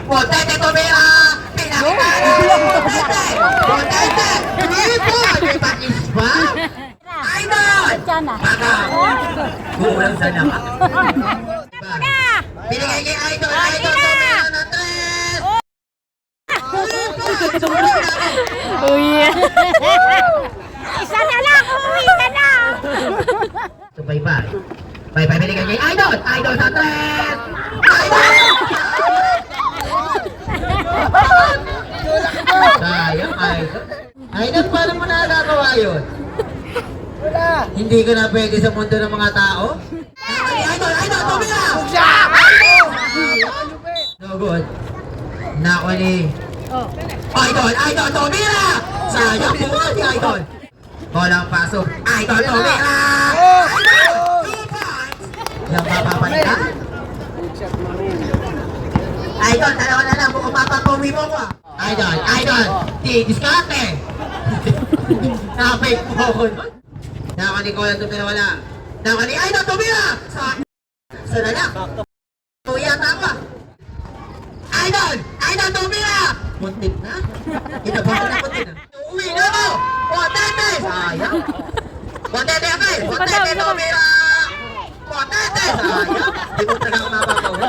Potete tumira! Pinakita! Potete! Potete! Lipo! Di ba ispa? Idol! Baka! Kulang sa nama. Binigay kay Idol! Idol tumira ng 3! Uy. Isa na lang, uwi ka na. So, bye-bye. Bye-bye, binigay kay Idol! Idol sa 3! Idol! Sayang, Idol. Idol, paano mo nakagawa yun? Hindi ka na pwede sa mundo ng mga tao? Idol! Idol! Tumira! No good. Nako ni... Idol! Idol! Tumira! Sayang po si Idol! Walang pasok. Idol! Tumira! Idol! 2 points! Yung mapapalitan? Idol! Dalawa na lang. Kung mapapawi mo ko. Idol! Idol! Diskarte! Napay po ako nun. Nako ni Cola tumira wala. Nako ni Idol! Tumira! Sana lang. Kuya tama. Idol! Idol! Tumira! Muntik na. Inabahan na muntik na. Uwi na mo! Potete! Sayang. Potete ako eh! Potete tumira! Potete! Sayang. Di mo talaga mapapawi.